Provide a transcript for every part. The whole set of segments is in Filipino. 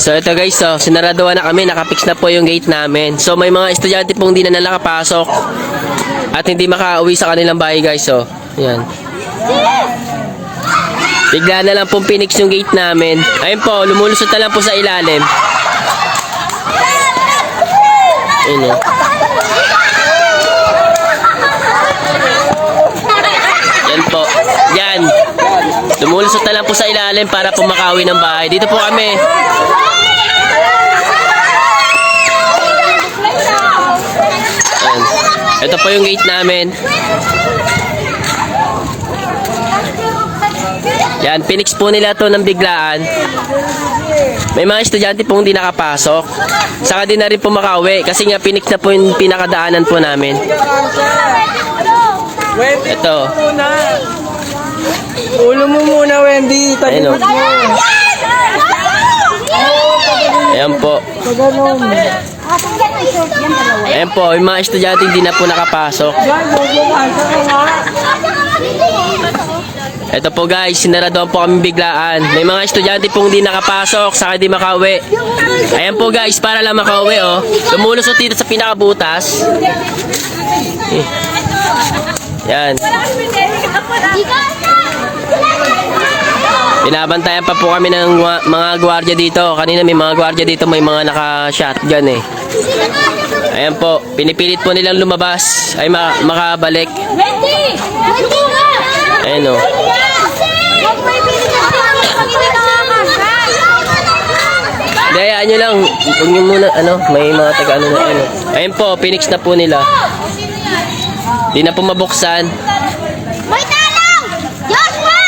So ito guys, so sinaraduhan na kami, nakapix na po yung gate namin. So may mga estudyante pong di na nakapasok at hindi makauwi sa kanilang bahay guys. So, yan. Bigla na lang pong pinix yung gate namin. Ayun po, lumulusot na lang po sa ilalim. Ayun o. Yan po. Yan. Lumulusot na lang po sa ilalim para po makauwi ng bahay. Dito po kami. Yan. Ito po yung gate namin. Yan, pinix po nila to ng biglaan. May mga estudyante pong hindi nakapasok. Saka din na rin po makauwi kasi nga pinix na po yung pinakadaanan po namin. Ito. Ulo mo muna, Wendy. Ayun o. Ayan po. Ayan po, yung mga estudyante hindi na po nakapasok. Ito po guys, sinaraduhan po kami biglaan. May mga estudyante pong di nakapasok, saka di makauwi. Ayan po guys, para lang makauwi oh. Lumulusot dito sa pinakabutas. Yan. Binabantayan pa po kami ng mga gwardiya dito. Kanina may mga gwardiya dito, may mga naka-shotgun eh. Ayan po, pinipilit po nilang lumabas ay makabalik. Ayan o. Dayaan nyo lang. Huwag nyo muna, may mga taga-ano na, Ayan po, pinix na po nila. Di na po mabuksan. May talong! Joshua!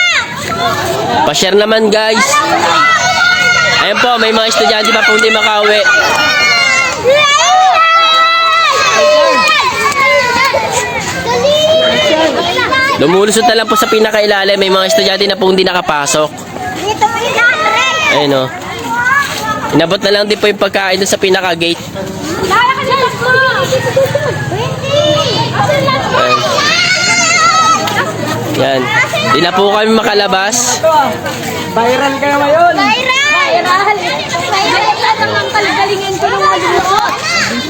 Pa-share naman guys. Ayan po, may mga estudyante pa po hindi makauwi. Lumulusot na lang po sa pinakailalim. May mga estudyante na po hindi nakapasok. Ayun o. Inabot na lang din po yung pagkain dun sa pinaka-gate. Yan. Di na po kami makalabas. Viral ka naman yun. Viral! Ang kalgalingin ko ng malulo.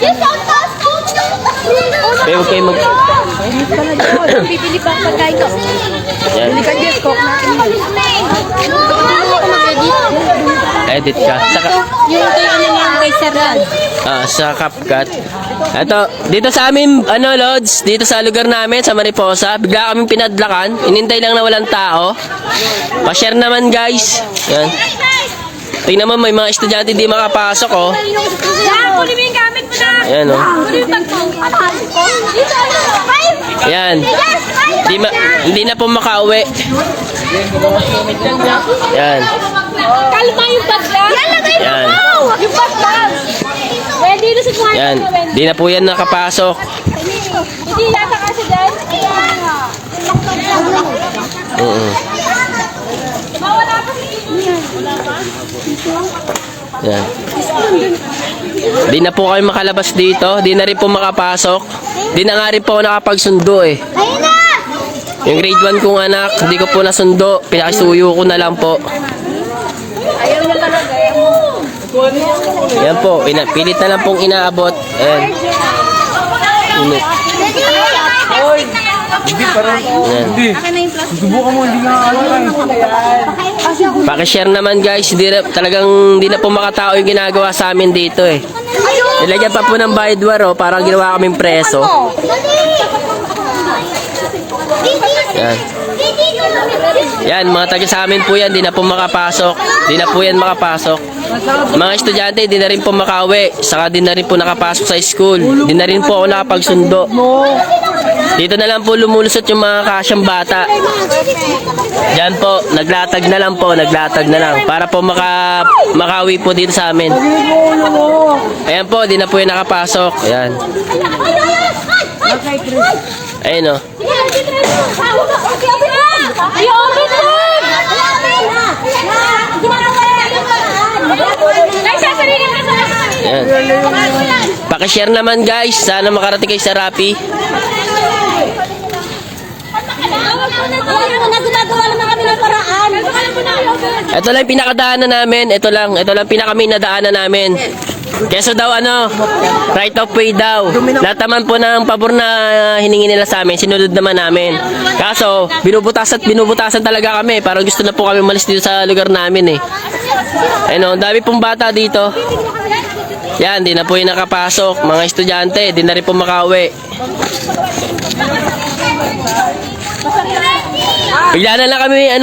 Yes, ang taas ko! Pero huwag kayo mag... Bibili pa ang pagkain ko. Yan. Edit ka. Saka... Yung kay ano niya kay Sarad. Sa CapCut. Ito, dito sa amin, Lods, dito sa lugar namin, sa Mariposa, bigla kaming pinadlakan. Inintay lang na walang tao. Pa-share naman, guys. Yan. Tingnan mo, may mga estudyante di makapasok, oh. Yan, kunin mo yung gamit mo na. Ayan, oh. Kunin mo yung pagkain ko. Yan. Hindi na po makauwi. Yan. Kalma yung bagla. Yan, lagay mo. Yan. Yung bagla. Pwede na sa kuha. Yan. Di na po yan nakapasok. Hindi yata kasi dyan. Mawala pa Yan. Di na po kami makalabas dito. Di na rin po makapasok. Di na nga rin po ako nakapagsundo eh. ayun na! Yung grade 1 kong anak, hindi ko po nasundo. Pinakisuyo ko na lang po. Ayaw niya talaga. Yan po, pilit na lang pong inaabot. Ayan. Init. Hindi, parang... Ayan. Hindi. Subukan mo, hindi nga Pakishare naman guys, hindi na po makatao yung ginagawa sa amin dito eh. Nilagyan pa po ng bayadwar oh, parang ginawa kaming preso. Yan. Yan, mga taga sa amin po yan, di na po makapasok. Di na po yan makapasok. Mga estudyante, di na rin po makauwi. Saka di na rin po nakapasok sa school. Di na rin po ako nakapagsundo. Dito na lang po lumulusot yung mga kasyang bata. Yan po, naglatag na lang po, naglatag na lang. Para po makauwi po dito sa amin. Ayan po, di na po yung nakapasok. Ayan. Ayun o. Ayan. Pakishare naman guys. Sana makarating kayo sa Rappi. Gumagawa naman kami ng paraan. Ito lang yung pinakadaanan namin. Ito lang pinaka-main na daanan namin. Keso daw right of way daw. Lahat naman po ng pabor na hiningi nila sa amin, sinunod naman namin. Kaso, binubutasan talaga kami. Parang gusto na po kami umalis dito sa lugar namin eh. Ayun, dami pong bata dito. Yan, di na po yung nakapasok. Mga estudyante, di na rin po makauwi. Bigla na lang kami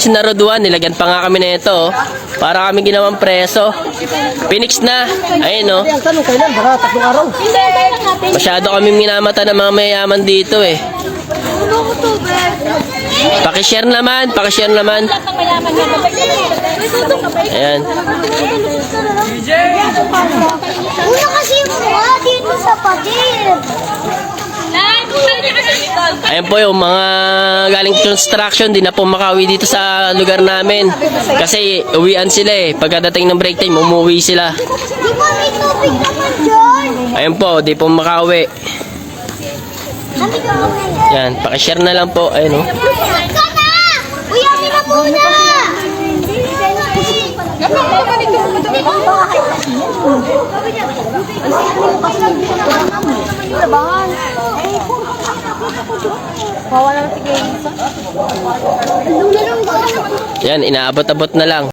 sinaraduhan. Nilagyan pa nga kami na ito. Para kami ginawang preso. Phoenix na. Ayun no. Tanong kailan? Baka 3 araw. Masyado kami minamata ng mga mayayaman dito eh. Pakishare naman. Ayan. Una kasi mo dito sa pader. Ayan po yung mga galing construction, di na po makauwi dito sa lugar namin. Kasi uwian sila eh. Pagkadating ng break time, umuwi sila. Di ba may tubig naman dyan? Ayan po, di po makauwi. Kami ka muna. Yan, pakishare na lang po. Ayun oh. Ka na! Uy, kami na muna! Yan, inaabot-abot na lang.